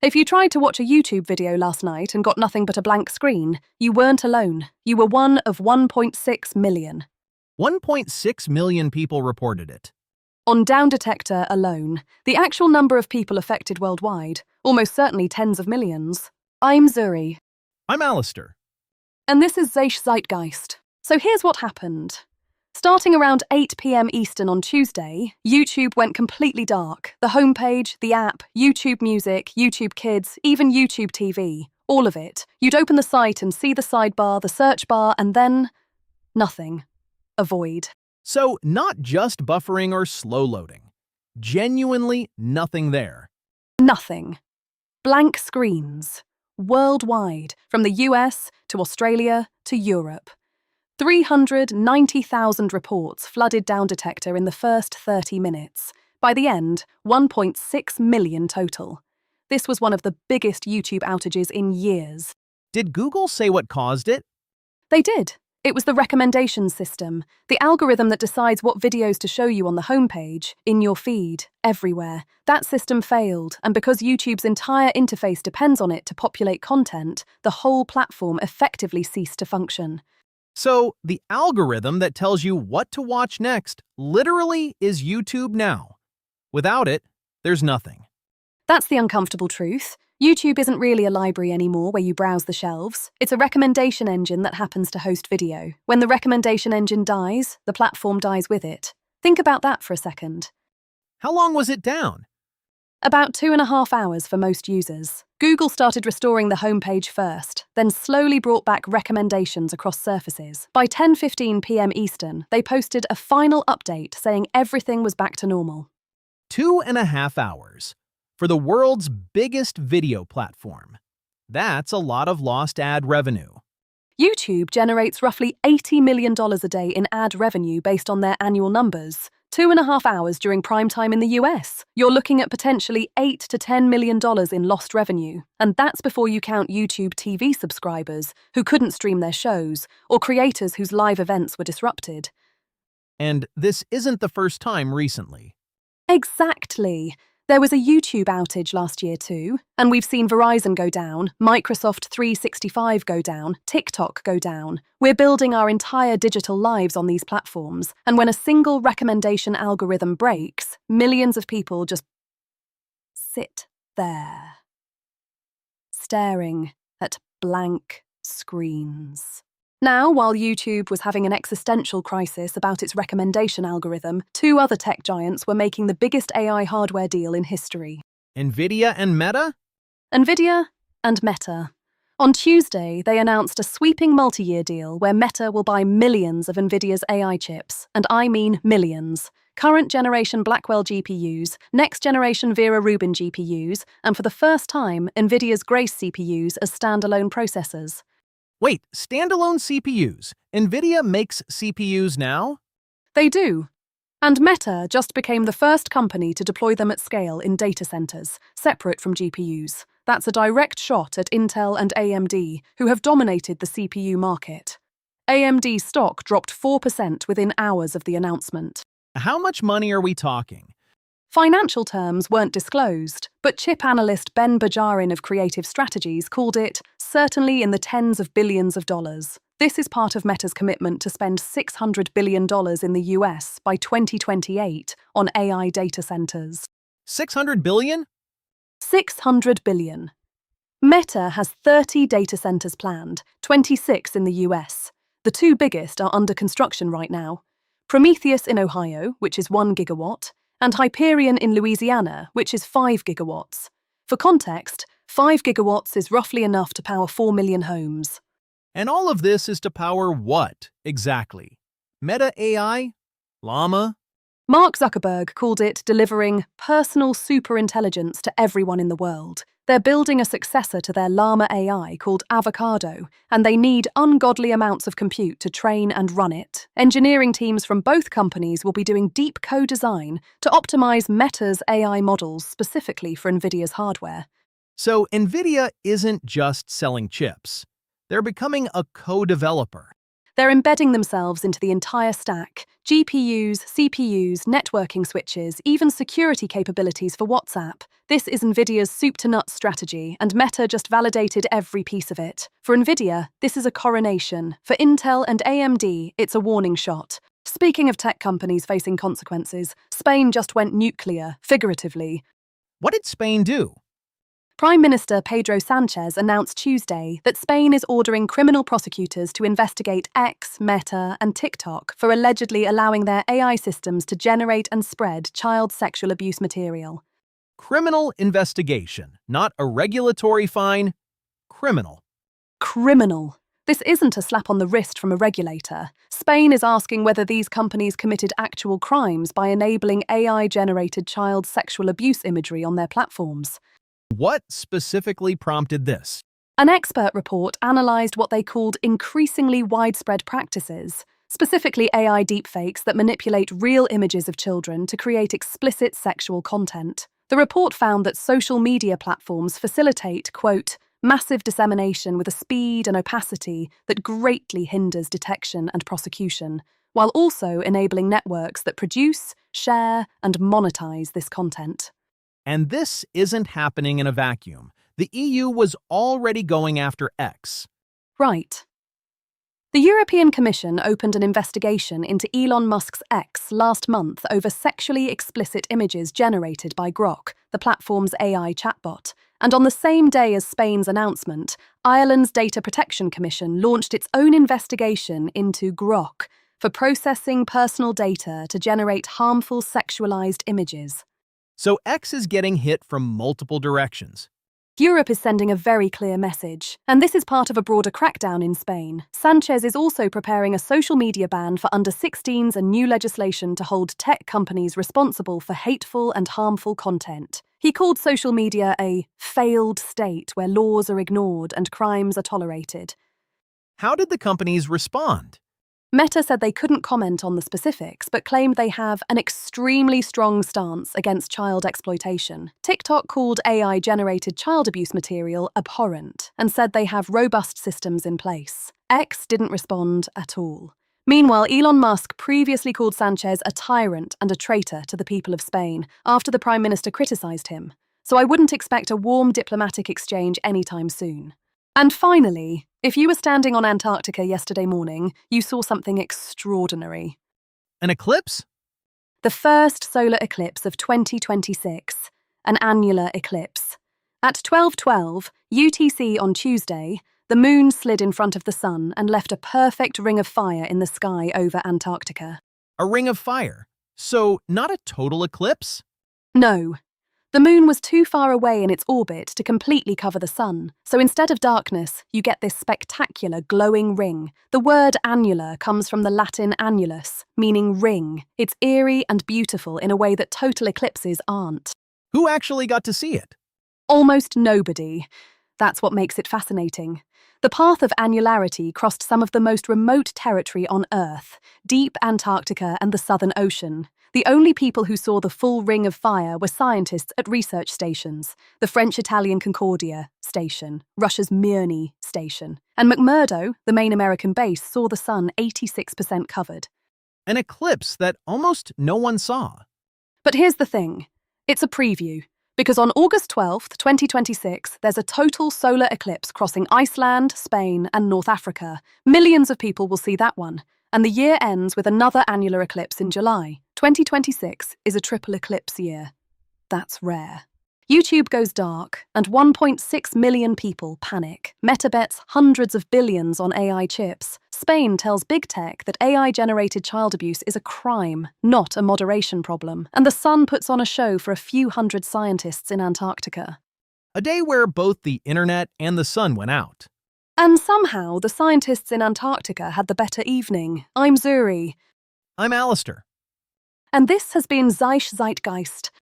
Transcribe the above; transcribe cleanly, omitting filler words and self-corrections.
If you tried to watch a YouTube video last night and got nothing but a blank screen, you weren't alone. You were one of 1.6 million. 1.6 million people reported it. On Down Detector alone, the actual number of people affected worldwide, almost certainly tens of millions. I'm Zuri. I'm Alistair. And this is Zeitgeist. So here's what happened. Starting around 8 p.m. Eastern on Tuesday, YouTube went completely dark. The homepage, the app, YouTube Music, YouTube Kids, even YouTube TV, all of it. You'd open the site and see the sidebar, the search bar, and then nothing. A void. So not just buffering or slow loading. Genuinely nothing there. Nothing. Blank screens. Worldwide, from the US to Australia to Europe. 390,000 reports flooded Down Detector in the first 30 minutes. By the end, 1.6 million total. This was one of the biggest YouTube outages in years. Did Google say what caused it? They did. It was the recommendation system, the algorithm that decides what videos to show you on the homepage, in your feed, everywhere. That system failed, and because YouTube's entire interface depends on it to populate content, the whole platform effectively ceased to function. So the algorithm that tells you what to watch next literally is YouTube now. Without it, there's nothing. That's the uncomfortable truth. YouTube isn't really a library anymore where you browse the shelves. It's a recommendation engine that happens to host video. When the recommendation engine dies, the platform dies with it. Think about that for a second. How long was it down? About 2.5 hours for most users. Google started restoring the homepage first, then slowly brought back recommendations across surfaces. By 10:15 p.m. Eastern, they posted a final update saying everything was back to normal. 2.5 hours for the world's biggest video platform. That's a lot of lost ad revenue. YouTube generates roughly $80 million a day in ad revenue based on their annual numbers. 2.5 hours during prime time in the US. You're looking at potentially $8 to $10 million in lost revenue. And that's before you count YouTube TV subscribers who couldn't stream their shows, or creators whose live events were disrupted. And this isn't the first time recently. Exactly. There was a YouTube outage last year too, and we've seen Verizon go down, Microsoft 365 go down, TikTok go down. We're building our entire digital lives on these platforms, and when a single recommendation algorithm breaks, millions of people just sit there, staring at blank screens. Now, while YouTube was having an existential crisis about its recommendation algorithm, two other tech giants were making the biggest AI hardware deal in history. NVIDIA and Meta? NVIDIA and Meta. On Tuesday, they announced a sweeping multi-year deal where Meta will buy millions of NVIDIA's AI chips, and I mean millions. Current generation Blackwell GPUs, next generation Vera Rubin GPUs, and for the first time, NVIDIA's Grace CPUs as standalone processors. Wait, standalone CPUs. NVIDIA makes CPUs now? They do. And Meta just became the first company to deploy them at scale in data centers, separate from GPUs. That's a direct shot at Intel and AMD, who have dominated the CPU market. AMD stock dropped 4% within hours of the announcement. How much money are we talking? Financial terms weren't disclosed, but chip analyst Ben Bajarin of Creative Strategies called it certainly in the tens of billions of dollars. This is part of Meta's commitment to spend $600 billion in the US by 2028 on AI data centers. $600 billion? $600 billion. Meta has 30 data centers planned, 26 in the US. The two biggest are under construction right now. Prometheus in Ohio, which is 1 gigawatt, and Hyperion in Louisiana, which is 5 gigawatts. For context, 5 gigawatts is roughly enough to power 4 million homes. And all of this is to power what, exactly? Meta AI? Llama? Mark Zuckerberg called it delivering personal superintelligence to everyone in the world. They're building a successor to their Llama AI called Avocado, and they need ungodly amounts of compute to train and run it. Engineering teams from both companies will be doing deep co-design to optimize Meta's AI models specifically for NVIDIA's hardware. So NVIDIA isn't just selling chips. They're becoming a co-developer. They're embedding themselves into the entire stack: GPUs, CPUs, networking switches, even security capabilities for WhatsApp. This is NVIDIA's soup-to-nuts strategy, and Meta just validated every piece of it. For NVIDIA, this is a coronation. For Intel and AMD, it's a warning shot. Speaking of tech companies facing consequences, Spain just went nuclear, figuratively. What did Spain do? Prime Minister Pedro Sánchez announced Tuesday that Spain is ordering criminal prosecutors to investigate X, Meta, and TikTok for allegedly allowing their AI systems to generate and spread child sexual abuse material. Criminal investigation, not a regulatory fine. Criminal. Criminal. This isn't a slap on the wrist from a regulator. Spain is asking whether these companies committed actual crimes by enabling AI-generated child sexual abuse imagery on their platforms. What specifically prompted this? An expert report analysed what they called increasingly widespread practices, specifically AI deepfakes that manipulate real images of children to create explicit sexual content. The report found that social media platforms facilitate, quote, massive dissemination with a speed and opacity that greatly hinders detection and prosecution, while also enabling networks that produce, share, and monetize this content. And this isn't happening in a vacuum. The EU was already going after X. Right. The European Commission opened an investigation into Elon Musk's X last month over sexually explicit images generated by Grok, the platform's AI chatbot. And on the same day as Spain's announcement, Ireland's Data Protection Commission launched its own investigation into Grok for processing personal data to generate harmful sexualized images. So X is getting hit from multiple directions. Europe is sending a very clear message, and this is part of a broader crackdown in Spain. Sánchez is also preparing a social media ban for under-16s and new legislation to hold tech companies responsible for hateful and harmful content. He called social media a failed state where laws are ignored and crimes are tolerated. How did the companies respond? Meta said they couldn't comment on the specifics, but claimed they have an extremely strong stance against child exploitation. TikTok called AI-generated child abuse material abhorrent and said they have robust systems in place. X didn't respond at all. Meanwhile, Elon Musk previously called Sánchez a tyrant and a traitor to the people of Spain after the Prime Minister criticized him. So I wouldn't expect a warm diplomatic exchange anytime soon. And finally, if you were standing on Antarctica yesterday morning, you saw something extraordinary. An eclipse? The first solar eclipse of 2026, an annular eclipse. At 12:12 UTC on Tuesday, the moon slid in front of the sun and left a perfect ring of fire in the sky over Antarctica. A ring of fire. So, not a total eclipse? No. The moon was too far away in its orbit to completely cover the sun, so instead of darkness, you get this spectacular glowing ring. The word annular comes from the Latin annulus, meaning ring. It's eerie and beautiful in a way that total eclipses aren't. Who actually got to see it? Almost nobody. That's what makes it fascinating. The path of annularity crossed some of the most remote territory on Earth, deep Antarctica and the Southern Ocean. The only people who saw the full ring of fire were scientists at research stations, the French-Italian Concordia station, Russia's Mirny station, and McMurdo, the main American base, saw the sun 86% covered. An eclipse that almost no one saw. But here's the thing. It's a preview, because on August 12th, 2026, there's a total solar eclipse crossing Iceland, Spain, and North Africa. Millions of people will see that one. And the year ends with another annular eclipse in July. 2026 is a triple eclipse year. That's rare. YouTube goes dark, and 1.6 million people panic. Meta bets hundreds of billions on AI chips. Spain tells big tech that AI-generated child abuse is a crime, not a moderation problem. And the Sun puts on a show for a few hundred scientists in Antarctica. A day where both the internet and the sun went out. And somehow, the scientists in Antarctica had the better evening. I'm Zuri. I'm Alistair. And this has been Zeitgeist.